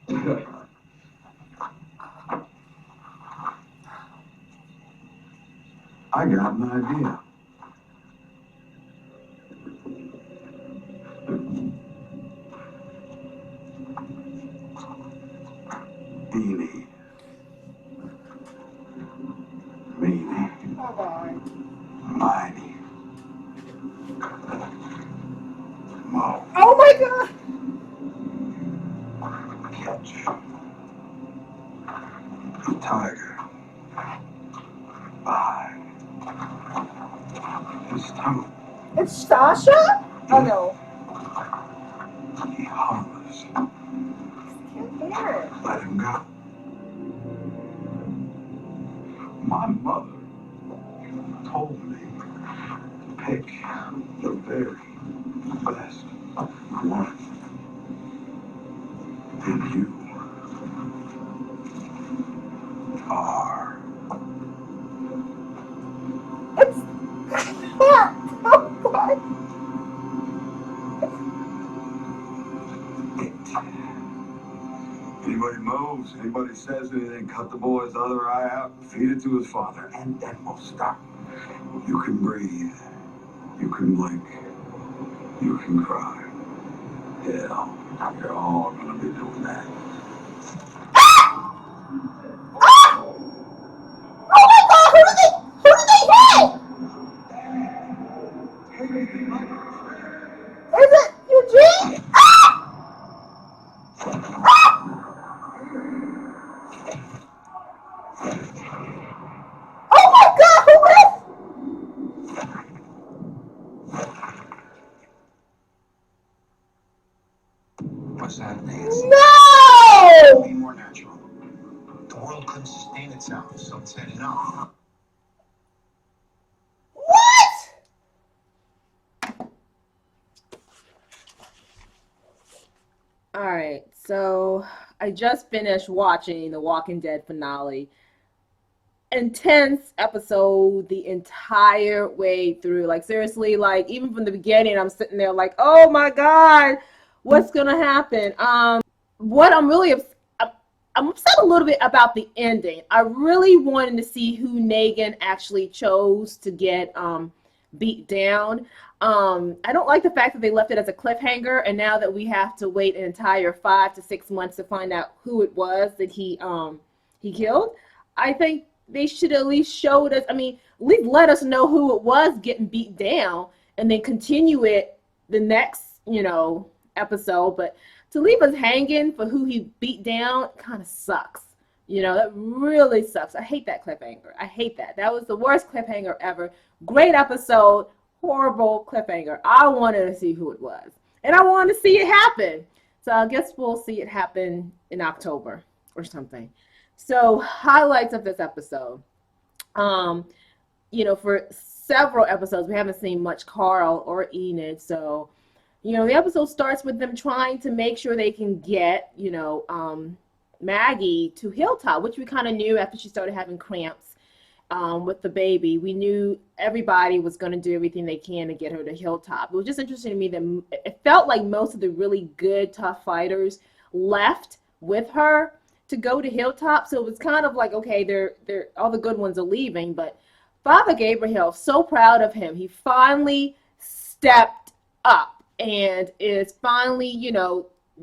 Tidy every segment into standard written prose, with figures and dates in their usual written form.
I got an idea. Eeny, meeny, miny, mo. Oh my God! Catch the tiger by his tongue. It's Sasha? Oh no. He hovers. Can't hear it. Let him go. My mother told me to pick the very best one. And you are. It's oh God. Anybody moves, anybody says anything, cut the boy's other eye out, feed it to his father, and then we'll stop. You can breathe. You can blink. You can cry. Hell, you're all gonna be doing that. Oh my God! Who did they hit? Is it Eugene? Oh my God! Who is? What's that, Nancy? No! Be more natural. The world couldn't sustain itself if someone said enough. What? All right, so I just finished watching the Walking Dead finale. Intense episode the entire way through. Like seriously, like even from the beginning, I'm sitting there like, oh my God, what's gonna happen? What I'm upset a little bit about the ending. I really wanted to see who Negan actually chose to get beat down. I don't like the fact that they left it as a cliffhanger, and now that we have to wait an entire 5 to 6 months to find out who it was that he killed. I think they should at least showed us. I mean, at least let us know who it was getting beat down, and then continue it the next episode. But to leave us hanging for who he beat down kind of sucks. That really sucks. I hate that cliffhanger. I hate that. That was the worst cliffhanger ever. Great episode, horrible cliffhanger. I wanted to see who it was. And I wanted to see it happen. So I guess we'll see it happen in October or something. So highlights of this episode. For several episodes, we haven't seen much Carl or Enid. So, the episode starts with them trying to make sure they can get, Maggie to Hilltop, which we kind of knew after she started having cramps with the baby. We knew everybody was going to do everything they can to get her to Hilltop. It was just interesting to me that it felt like most of the really good, tough fighters left with her to go to Hilltop. So it was kind of like, okay, they're all the good ones are leaving, but Father Gabriel, so proud of him. He finally stepped up and is finally,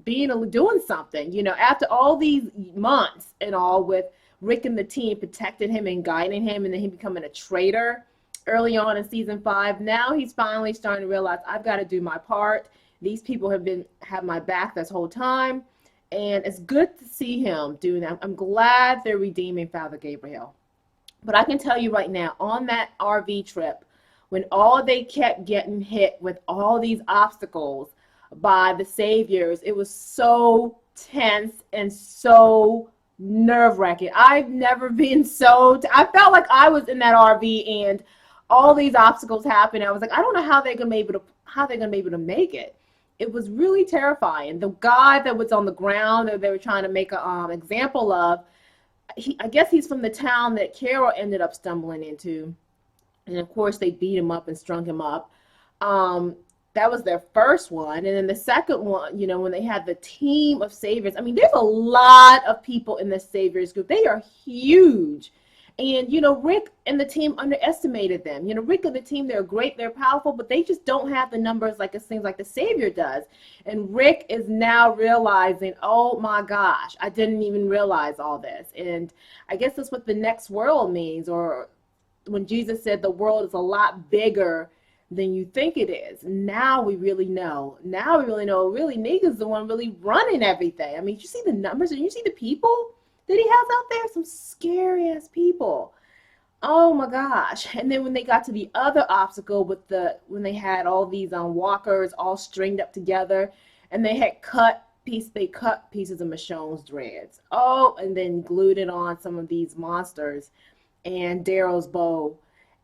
doing something, after all these months and all with Rick and the team protecting him and guiding him, and then he becoming a traitor early on in season 5. Now he's finally starting to realize, I've got to do my part. These people have my back this whole time, and it's good to see him doing that. I'm glad they're redeeming Father Gabriel. But I can tell you right now, on that RV trip, when all they kept getting hit with all these obstacles by the saviors, it was so tense and so nerve-wracking. I've never been I felt like I was in that RV and all these obstacles happened. I was like, I don't know how they're gonna be able to make it. It was really terrifying. The guy that was on the ground that they were trying to make an example of, I guess he's from the town that Carol ended up stumbling into. And of course they beat him up and strung him up. that was their first one. And then the second one, you know, when they had the team of saviors, I mean, there's a lot of people in the saviors group. They are huge. And, you know, Rick and the team underestimated them. You know, Rick and the team, they're great, they're powerful, but they just don't have the numbers like it seems like the Savior does. And Rick is now realizing, oh my gosh, I didn't even realize all this. And I guess that's what the next world means, or when Jesus said the world is a lot bigger than you think it is. Now we really know. Now we really know, really, Negan's the one really running everything. I mean, you see the numbers and you see the people that he has out there, some scary ass people. Oh my gosh. And then when they got to the other obstacle with when they had all these walkers all stringed up together, and they had they cut pieces of Michonne's dreads. Oh, and then glued it on some of these monsters and Daryl's bow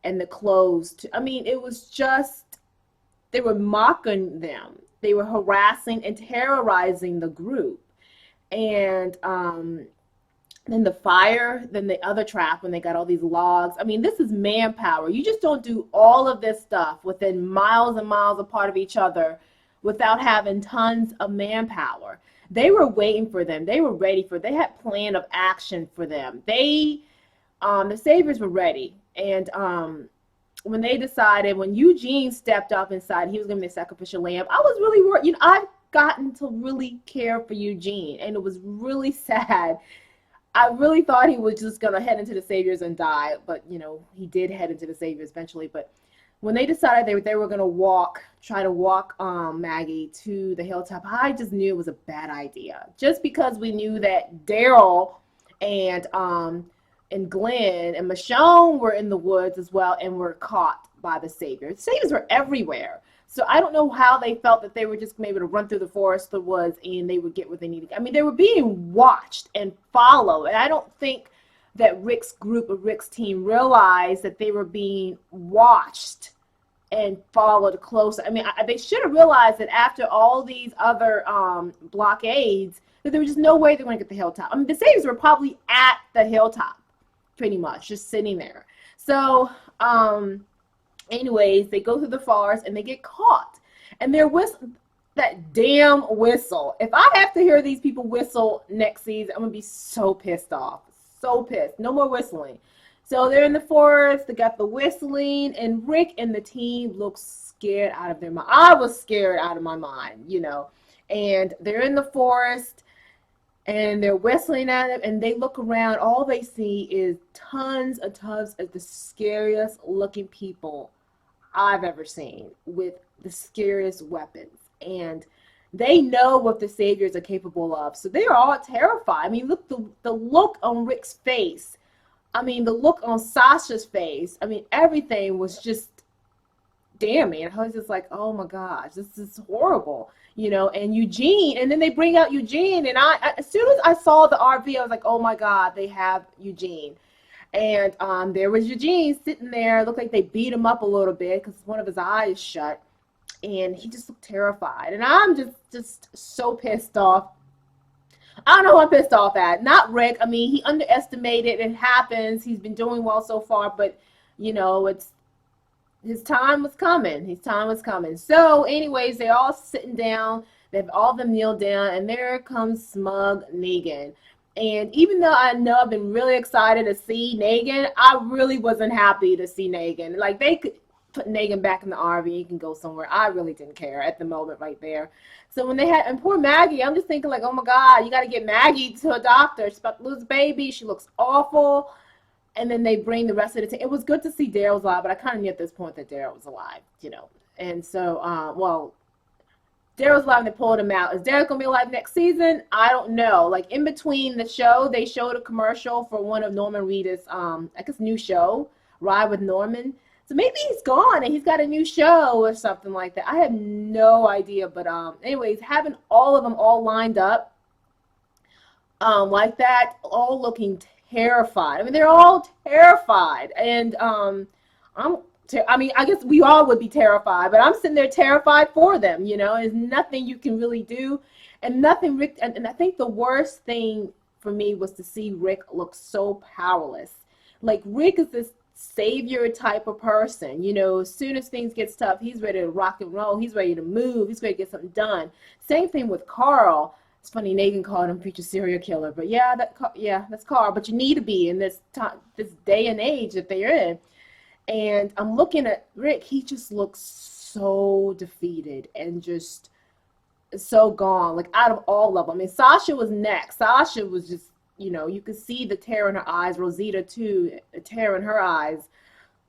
and the clothes. I mean, it was just, they were mocking them. They were harassing and terrorizing the group. And then the fire, then the other trap when they got all these logs. I mean, this is manpower. You just don't do all of this stuff within miles and miles apart of each other without having tons of manpower. They were waiting for them. They were ready for, they had plan of action for them. They, the saviors were ready. And when they decided, when Eugene stepped up inside, he was going to be a sacrificial lamb, I was really worried. You know, I've gotten to really care for Eugene, and it was really sad. I really thought he was just going to head into the Saviors and die, but, you know, he did head into the Saviors eventually. But when they decided they were going to try to walk Maggie to the hilltop, I just knew it was a bad idea. Just because we knew that Daryl and Glenn and Michonne were in the woods as well and were caught by the Saviors. The Saviors were everywhere. So I don't know how they felt that they were just able to run through the forest, the woods, and they would get what they needed. I mean, they were being watched and followed. And I don't think that Rick's group or Rick's team realized that they were being watched and followed close. I mean, they should have realized that after all these other blockades, that there was just no way they're going to get the hilltop. I mean, the Saviors were probably at the hilltop, pretty much, just sitting there. So, anyways, they go through the forest and they get caught. And they're that damn whistle. If I have to hear these people whistle next season, I'm going to be so pissed off. So pissed. No more whistling. So they're in the forest. They got the whistling. And Rick and the team look scared out of their mind. I was scared out of my mind, you know. And they're in the forest. And they're whistling at it. And they look around. All they see is tons of the scariest looking people I've ever seen, with the scariest weapons. And they know what the Saviors are capable of. So they are all terrified. I mean, look, the look on Rick's face. I mean, the look on Sasha's face. I mean, everything was just damning. I was just like, oh my gosh, this is horrible. You know, and Eugene, and then they bring out Eugene. And as soon as I saw the RV, I was like, oh my God, they have Eugene. And there was Eugene sitting there. It looked like they beat him up a little bit because one of his eyes shut. And he just looked terrified. And I'm just so pissed off. I don't know who I'm pissed off at. Not Rick. I mean, he underestimated. It happens. He's been doing well so far. But, you know, his time was coming. His time was coming. So, anyways, they're all sitting down. They've all of them kneeled down. And there comes smug Negan. And even though I know I've been really excited to see Negan, I really wasn't happy to see Negan. Like, they could put Negan back in the RV. He can go somewhere. I really didn't care at the moment right there. So when and poor Maggie, I'm just thinking like, oh my God, you got to get Maggie to a doctor. She's about to lose a baby. She looks awful. And then they bring the rest of the team. It was good to see Daryl's alive, but I kind of knew at this point that Daryl was alive, you know. And so, Daryl's alive and they pulled him out. Is Daryl going to be alive next season? I don't know. Like, in between the show, they showed a commercial for one of Norman Reedus' I guess, new show, Ride with Norman. So maybe he's gone and he's got a new show or something like that. I have no idea. But anyways, having all of them all lined up like that, all looking terrified. I mean, they're all terrified. And I guess we all would be terrified, but I'm sitting there terrified for them, you know. There's nothing you can really do, and nothing Rick, and I think the worst thing for me was to see Rick look so powerless. Like, Rick is this savior type of person. You know, as soon as things get tough, he's ready to rock and roll. He's ready to move. He's ready to get something done. Same thing with Carl. It's funny, Negan called him future serial killer, but yeah, that's Carl. But you need to be in this time, this day and age that they're in. And I'm looking at Rick. He just looks so defeated and just so gone. Like out of all of them. I mean, Sasha was next. Sasha was just, you know, you could see the tear in her eyes. Rosita too, a tear in her eyes.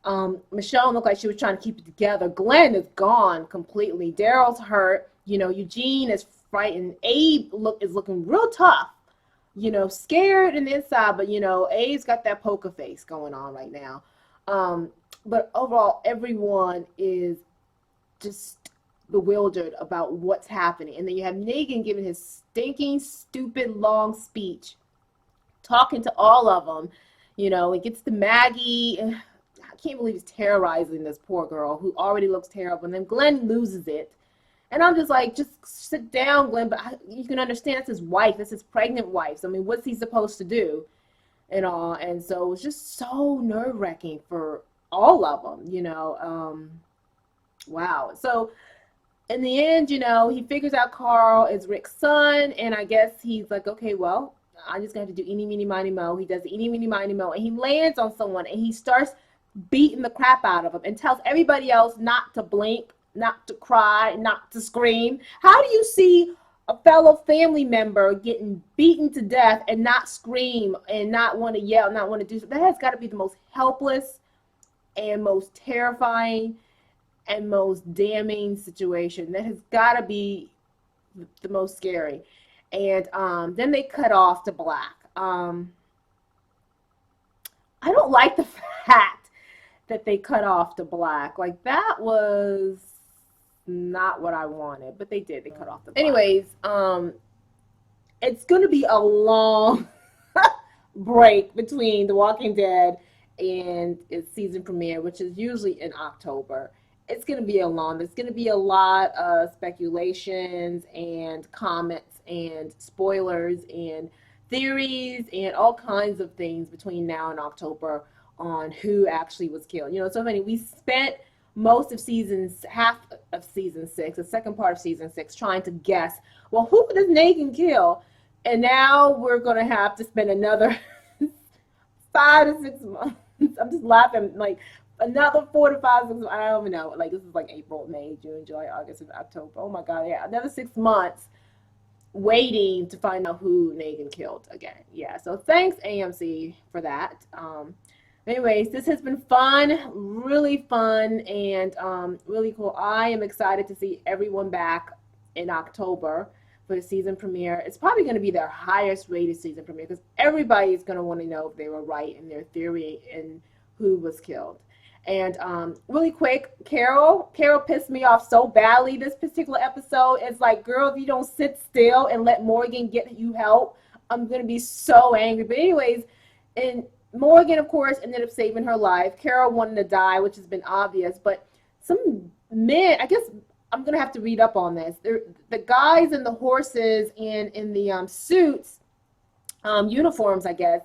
Michonne looked like she was trying to keep it together. Glenn is gone completely. Daryl's hurt. You know, Eugene is frightened. Abe is looking real tough. You know, scared in the inside, but you know, Abe's got that poker face going on right now. But overall, everyone is just bewildered about what's happening. And then you have Negan giving his stinking, stupid, long speech, talking to all of them. You know, he gets to Maggie. I can't believe he's terrorizing this poor girl who already looks terrible. And then Glenn loses it. And I'm just like, just sit down, Glenn. But you can understand that's his wife. That's his pregnant wife. So, I mean, what's he supposed to do? And all. And so it was just so nerve-wracking for all of them, you know. Wow. So in the end, you know, he figures out Carl is Rick's son. And I guess he's like, okay, well, I'm just going to have to do eeny, meeny, miny, mo. He does the eeny, meeny, miny, mo. And he lands on someone. And he starts beating the crap out of him and tells everybody else not to blink, not to cry, not to scream. How do you see a fellow family member getting beaten to death and not scream and not want to yell, not want to do something? That has got to be the most helpless and most terrifying and most damning situation. That has got to be the most scary. And then they cut off to black. I don't like the fact that they cut off to black. Like, that was not what I wanted, but they did. They cut off the black. Anyways, it's going to be a long break between The Walking Dead and its season premiere, which is usually in October. It's going to be there's going to be a lot of speculations and comments and spoilers and theories and all kinds of things between now and October on who actually was killed. You know, so funny. We spent most of half of season 6, the second part of season 6, trying to guess, well, who does Negan kill? And now we're going to have to spend another 5 to 6 months. I'm just laughing, like, another 4 to 5, 6 months. I don't even know. Like, this is like April, May, June, July, August, and October. Oh my God, yeah, another 6 months waiting to find out who Negan killed again. Yeah, so thanks AMC for that. Anyways, this has been fun, really fun, and really cool. I am excited to see everyone back in October for the season premiere. It's probably going to be their highest rated season premiere because everybody is going to want to know if they were right in their theory and who was killed. And really quick, Carol pissed me off so badly this particular episode. It's like, girl, if you don't sit still and let Morgan get you help, I'm going to be so angry. But anyways, and Morgan, of course, ended up saving her life. Carol wanted to die, which has been obvious. But some men, I guess I'm going to have to read up on this. The guys and the horses and in the suits, uniforms, I guess,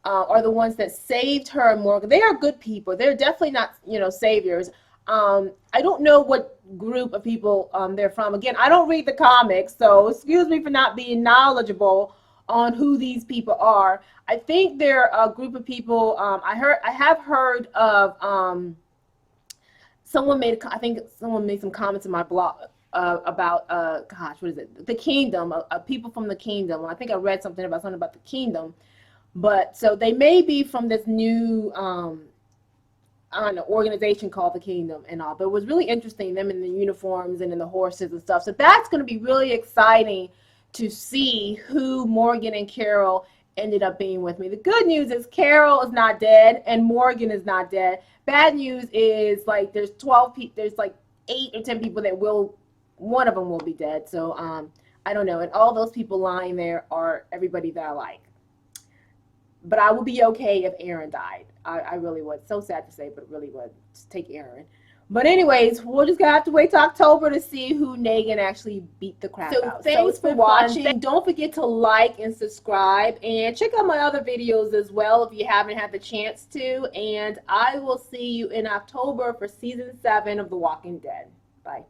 are the ones that saved her and Morgan. They are good people. They're definitely not, you know, saviors. I don't know what group of people they're from. Again, I don't read the comics, so excuse me for not being knowledgeable on who these people are. I think they're a group of people. I have heard of I think someone made some comments in my blog about gosh, what is it? The Kingdom, people from the Kingdom. I think I read something about the Kingdom. But so they may be from this new I don't know, organization called the Kingdom and all. But it was really interesting, them in the uniforms and in the horses and stuff. So that's going to be really exciting to see who Morgan and Carol ended up being with me. The good news is Carol is not dead and Morgan is not dead. Bad news is, like, there's 12 people, there's like 8 or 10 people that one of them will be dead. So I don't know. And all those people lying there are everybody that I like. But I would be okay if Aaron died. I really would. So sad to say, but really would. Just take Aaron. But anyways, we're just gonna have to wait till October to see who Negan actually beat the crap out. Thanks for watching. Don't forget to like and subscribe, and check out my other videos as well if you haven't had the chance to. And I will see you in October for season 7 of The Walking Dead. Bye.